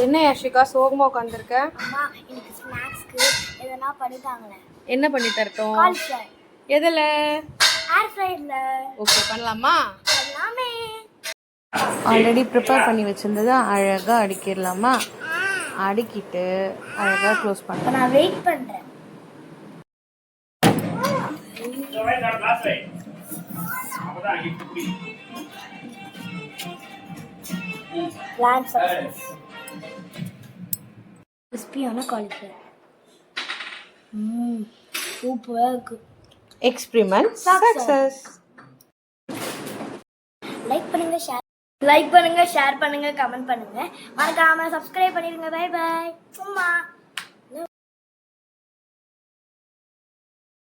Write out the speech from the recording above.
என்ன யாஷிகா சோகமா உட்காந்துருக்க? அம்மா எனக்கு ஸ்நாக்ஸ்க்கு எதனா பண்ணி தாங்களே. என்ன பண்ணி தரட்டும்? காலிஃப்ளவர். எதுல? ஏர் ஃப்ரையர்ல. ஓகே பண்ணலாமா? பண்ணலாமே. ஆல்ரெடி ப்ரிப்பேர் பண்ணி வச்சிருந்தது அழகா அடுக்கிடலாமா? அடுக்கிட்டு அழகா க்ளோஸ் பண்ணலாம். நான் வெயிட் பண்றேன். Plan success. கிறிஸ்பியான காலிஃப்ளவர். சூப்பரா இருக்கு. Experiment success. லைக் பண்ணுங்க, ஷேர் பண்ணுங்க, கமெண்ட் பண்ணுங்க. மறக்காம சப்ஸ்கிரைப் பண்ணிடுங்க. Bye bye. சும்மா